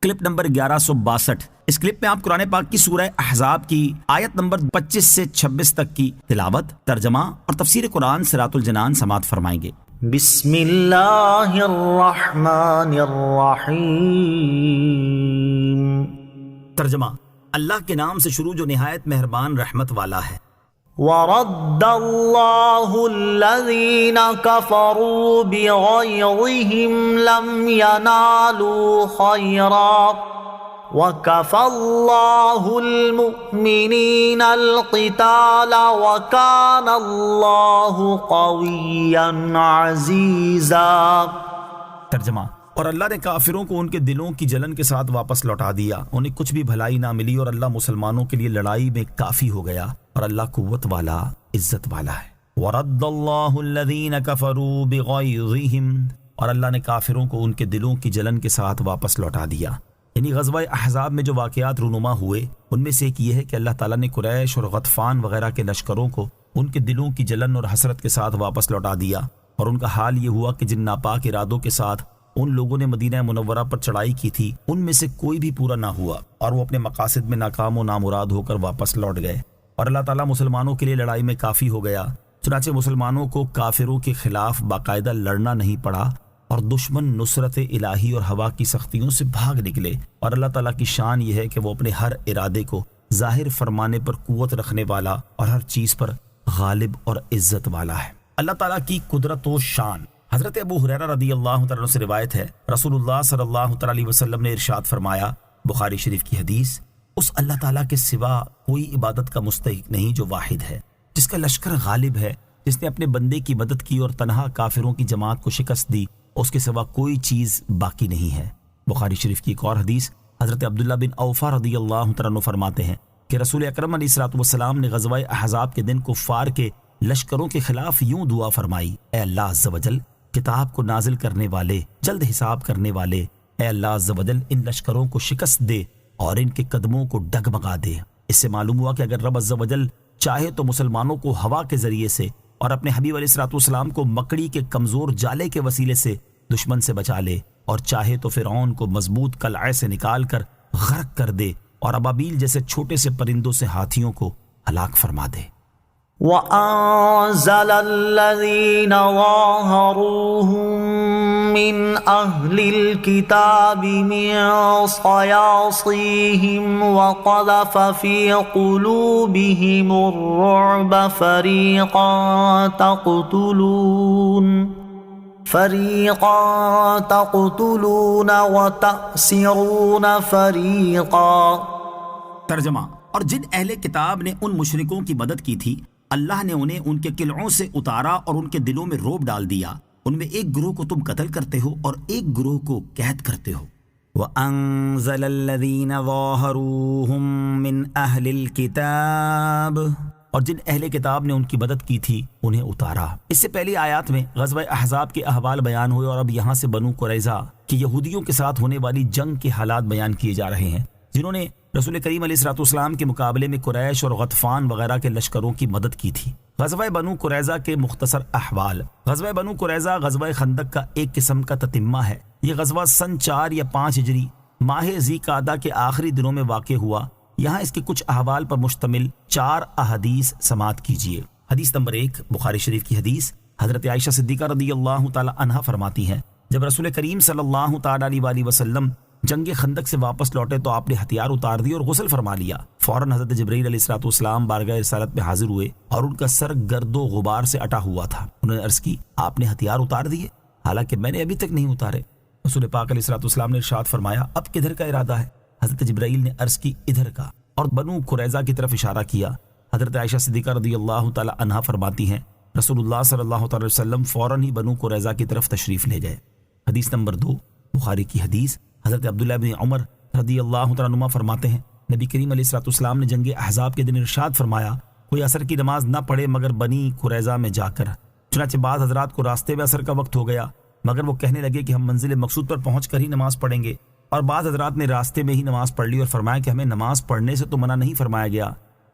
Clip number 1162۔ اس clip میں آپ قرآن پاک کی سورہ احزاب کی آیت نمبر 25 سے 26 تک کی تلاوت، ترجمہ اور تفسیر قرآن صراط الجنان سماعت فرمائیں گے۔ بسم اللہ الرحمن الرحیم۔ ترجمہ: اللہ کے نام سے شروع جو نہایت مہربان رحمت والا ہے۔ وَرَدَّ اللَّهُ الَّذِينَ كَفَرُوا بِغَيْظِهِمْ لَمْ يَنَالُوا خَيْرًا وَكَفَى اللَّهُ الْمُؤْمِنِينَ الْقِتَالَ وَكَانَ اللَّهُ قَوِيًّا عَزِيزًا۔ ترجمہ: اور اللہ نے کافروں کو ان کے دلوں کی جلن کے ساتھ واپس لوٹا دیا، انہیں کچھ بھی بھلائی نہ ملی، اور اللہ مسلمانوں کے لیے لڑائی میں کافی ہو گیا، اور اللہ قوت والا، عزت والا ہے۔ وَرَدَّ اللَّهُ الَّذِينَ كَفَرُوا بِغَيْظِهِمْ، اور اللہ نے کافروں کو ان کے دلوں کی جلن کے ساتھ واپس لوٹا دیا۔ یعنی غزوہ احزاب میں جو واقعات رونما ہوئے، ان میں سے ایک یہ ہے کہ اللہ تعالیٰ نے قریش اور غطفان وغیرہ کے لشکروں کو ان کے دلوں کی جلن اور حسرت کے ساتھ واپس لوٹا دیا، اور ان کا حال یہ ہوا کہ جن ناپاک ارادوں کے ساتھ ان لوگوں نے مدینہ منورہ پر چڑھائی کی تھی، ان میں سے کوئی بھی پورا نہ ہوا، اور وہ اپنے مقاصد میں ناکام و نامراد ہو کر واپس لوٹ گئے، اور اللہ تعالیٰ مسلمانوں کے لیے لڑائی میں کافی ہو گیا۔ چنانچہ مسلمانوں کو کافروں کے خلاف باقاعدہ لڑنا نہیں پڑا، اور دشمن نصرت الہی اور ہوا کی سختیوں سے بھاگ نکلے، اور اللہ تعالیٰ کی شان یہ ہے کہ وہ اپنے ہر ارادے کو ظاہر فرمانے پر قوت رکھنے والا اور ہر چیز پر غالب اور عزت والا ہے۔ اللہ تعالیٰ کی قدرت و شان۔ حضرت ابو ہریرہ رضی اللہ تعالیٰ عنہ سے روایت ہے، رسول اللہ صلی اللہ تعالیٰ علیہ وسلم نے ارشاد فرمایا، بخاری شریف کی حدیث، اس اللہ تعالیٰ کے سوا کوئی عبادت کا مستحق نہیں جو واحد ہے، جس کا لشکر غالب ہے، جس نے اپنے بندے کی مدد کی اور تنہا کافروں کی جماعت کو شکست دی، اس کے سوا کوئی چیز باقی نہیں ہے۔ بخاری شریف کی ایک اور حدیث، حضرت عبداللہ بن اوفا رضی اللہ تعالیٰ عنہ فرماتے ہیں کہ رسول اکرم علیہ الصلوۃ والسلام نے غزوہ احزاب کے دن کفار کے لشکروں کے خلاف یوں دعا فرمائی، اے اللہ عز و جل، کتاب کو نازل کرنے والے، جلد حساب کرنے والے، اے اللہ عز و جل، ان لشکروں کو شکست دے اور ان کے قدموں کو ڈگمگا دے۔ اس سے معلوم ہوا کہ اگر رب عز و جل چاہے تو مسلمانوں کو ہوا کے ذریعے سے اور اپنے حبیب علیہ الصلوۃ والسلام کو مکڑی کے کمزور جالے کے وسیلے سے دشمن سے بچا لے، اور چاہے تو فرعون کو مضبوط قلعے سے نکال کر غرق کر دے، اور ابابیل جیسے چھوٹے سے پرندوں سے ہاتھیوں کو ہلاک فرما دے۔ وَأَنزَلَ الَّذِينَ ظَاهَرُوهُم مِّنْ أَهْلِ الْكِتَابِ مِن صَيَاصِيهِمْ وَقَذَفَ فِي قُلُوبِهِمُ الرُّعْبَ فَرِيقًا تَقْتُلُونَ وَتَأْسِرُونَ فَرِيقًا۔ ترجمہ: اور جن اہل کتاب نے ان مشرکوں کی مدد کی تھی، اللہ نے انہیں ان کے قلعوں سے اتارا اور ان کے دلوں میں رعب ڈال دیا، ان میں ایک گروہ کو تم قتل کرتے ہو اور ایک گروہ کو قید کرتے ہو۔ وَأَنزَلَ الَّذِينَ ظَاهَرُوهُم مِّنْ أَهْلِ الْكِتَابِ، اور جن اہل کتاب نے ان کی مدد کی تھی انہیں اتارا۔ اس سے پہلی آیات میں غزوہ احزاب کے احوال بیان ہوئے، اور اب یہاں سے بنو قریظہ کی یہودیوں کے ساتھ ہونے والی جنگ کے حالات بیان کیے جا رہے ہیں، جنہوں نے رسول کریم علیہ الصلوۃ والسلام کے مقابلے میں قریش اور غطفان وغیرہ کے لشکروں کی مدد کی تھی۔ غزوہ بنو قریظہ کے مختصر احوال۔ غزوہ بنو قریظہ غزوہ خندق کا ایک قسم کا تتمہ ہے۔ یہ غزوہ سن 4 یا 5 ہجری ماہ ذی قعدہ کے آخری دنوں میں واقع ہوا۔ یہاں اس کے کچھ احوال پر مشتمل 4 احادیث سماعت کیجیے۔ حدیث نمبر 1، بخاری شریف کی حدیث، حضرت عائشہ صدیقہ رضی اللہ تعالی عنہا فرماتی ہیں، جب رسول کریم صلی اللہ تعالی علیہ وسلم جنگ خندق سے واپس لوٹے تو آپ نے ہتھیار اتار دیے اور غسل فرما لیا۔ فوراً حضرت جبرائیل علیہ الصلوۃ والسلام بارگاہ رسالت میں حاضر ہوئے، اور ان کا سر گرد و غبار سے اٹا ہوا تھا۔ انہوں نے عرض کی، آپ نے ہتھیار اتار دیے؟ حالانکہ میں نے ابھی تک نہیں اتارے۔ رسول پاک علیہ الصلوۃ والسلام نے ارشاد فرمایا، اب کدھر کا ارادہ ہے؟ حضرت جبرائیل نے عرض کی، ادھر کا، اور بنو قریظہ کی طرف اشارہ کیا۔ حضرت عائشہ صدیقہ رضی اللہ تعالی عنہا فرماتی ہیں، رسول اللہ صلی اللہ تعالی وسلم فوراً ہی بنو قریظہ کی طرف تشریف لے گئے۔ حدیث نمبر 2، بخاری کی حدیث، حضرت عبداللہ بن عمر رضی اللہ تعالیٰ عنہما فرماتے ہیں، نبی کریم علیہ الصلوۃ والسلام نے جنگ احزاب کے دن ارشاد فرمایا، کوئی عصر کی نماز نہ پڑھے مگر بنی قریظہ میں جا کر۔ چنانچہ بعض حضرات کو راستے میں عصر کا وقت ہو گیا، مگر وہ کہنے لگے کہ ہم منزل مقصود پر پہنچ کر ہی نماز پڑھیں گے، اور بعض حضرات نے راستے میں ہی نماز پڑھ لی اور فرمایا کہ ہمیں نماز پڑھنے سے تو منع نہیں فرمایا گیا۔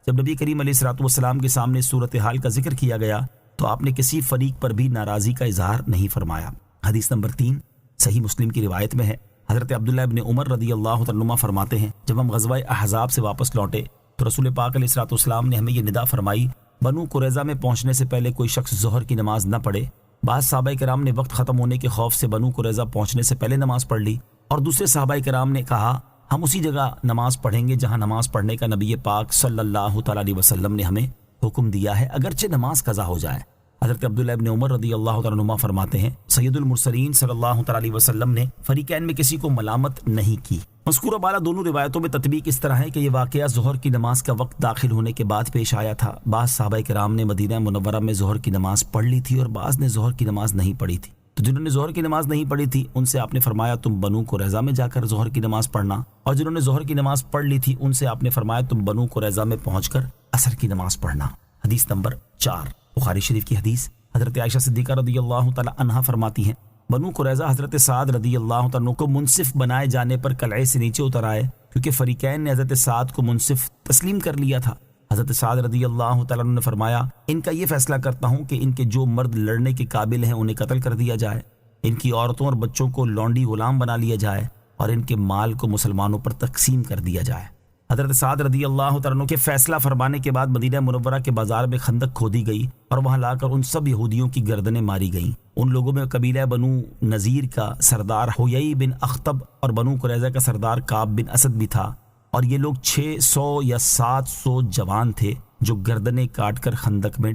جب نبی کریم علیہ الصلوۃ والسلام کے سامنے صورتحال کا ذکر کیا گیا تو آپ نے کسی فریق پر بھی ناراضی کا اظہار نہیں فرمایا۔ حدیث نمبر 3 صحیح مسلم کی روایت میں ہے، حضرت عبداللہ ابن عمر رضی اللہ تعالیٰ عنہما فرماتے ہیں جب ہم غزوہ احزاب سے واپس لوٹے تو رسول پاک علیہ الصلوۃ والسلام نے ہمیں یہ ندا فرمائی، بنو قریظہ میں پہنچنے سے پہلے کوئی شخص ظہر کی نماز نہ پڑھے۔ بعض صحابہ کرام نے وقت ختم ہونے کے خوف سے بنو قریظہ پہنچنے سے پہلے نماز پڑھ لی، اور دوسرے صحابہ کرام نے کہا ہم اسی جگہ نماز پڑھیں گے جہاں نماز پڑھنے کا نبی پاک صلی اللہ تعالیٰ علیہ وسلم نے ہمیں حکم دیا ہے، اگرچہ نماز قضا ہو جائے۔ حضرت عبداللہ ابن عمر رضی اللہ تعالیٰ عنہما فرماتے ہیں سید المرسلین صلی اللہ تعالیٰ علیہ وسلم نے فریقین میں کسی کو ملامت نہیں کی۔ مذکورہ بالا دونوں روایتوں میں تطبیق اس طرح ہے کہ یہ واقعہ ظہر کی نماز کا وقت داخل ہونے کے بعد پیش آیا تھا۔ بعض صحابہ کرام نے مدینہ منورہ میں ظہر کی نماز پڑھ لی تھی اور بعض نے ظہر کی نماز نہیں پڑھی تھی، تو جنہوں نے ظہر کی نماز نہیں پڑھی تھی ان سے آپ نے فرمایا تم بنو قریظہ میں جا کر ظہر کی نماز پڑھنا، اور جنہوں نے ظہر کی نماز پڑھ لی تھی ان سے آپ نے فرمایا تم بنو قریظہ میں پہنچ کر عصر کی نماز پڑھنا۔ حدیث نمبر 4 بخاری شریف کی حدیث۔ حضرت عائشہ صدیقہ رضی اللہ تعالی عنہا فرماتی ہیں بنو قریظہ حضرت سعد رضی اللہ تعالیٰ کو منصف بنائے جانے پر قلعے سے نیچے اتر آئے، کیونکہ فریقین نے حضرت سعد کو منصف تسلیم کر لیا تھا۔ حضرت سعد رضی اللہ تعالیٰ نے فرمایا ان کا یہ فیصلہ کرتا ہوں کہ ان کے جو مرد لڑنے کے قابل ہیں انہیں قتل کر دیا جائے، ان کی عورتوں اور بچوں کو لونڈی غلام بنا لیا جائے، اور ان کے مال کو مسلمانوں پر تقسیم کر دیا جائے۔ حضرت سعد رضی اللہ تعالیٰ کے فیصلہ فرمانے کے بعد مدینہ منورہ کے بازار میں خندق کھودی گئی اور وہاں لا کر ان سب یہودیوں کی گردنیں ماری گئیں۔ ان لوگوں میں قبیلہ بنو نذیر کا سردار حیی بن اخطب اور بنو قریظہ کا سردار کعب بن اسد بھی تھا، اور یہ لوگ 600 یا 700 جوان تھے جو گردنیں کاٹ کر خندق میں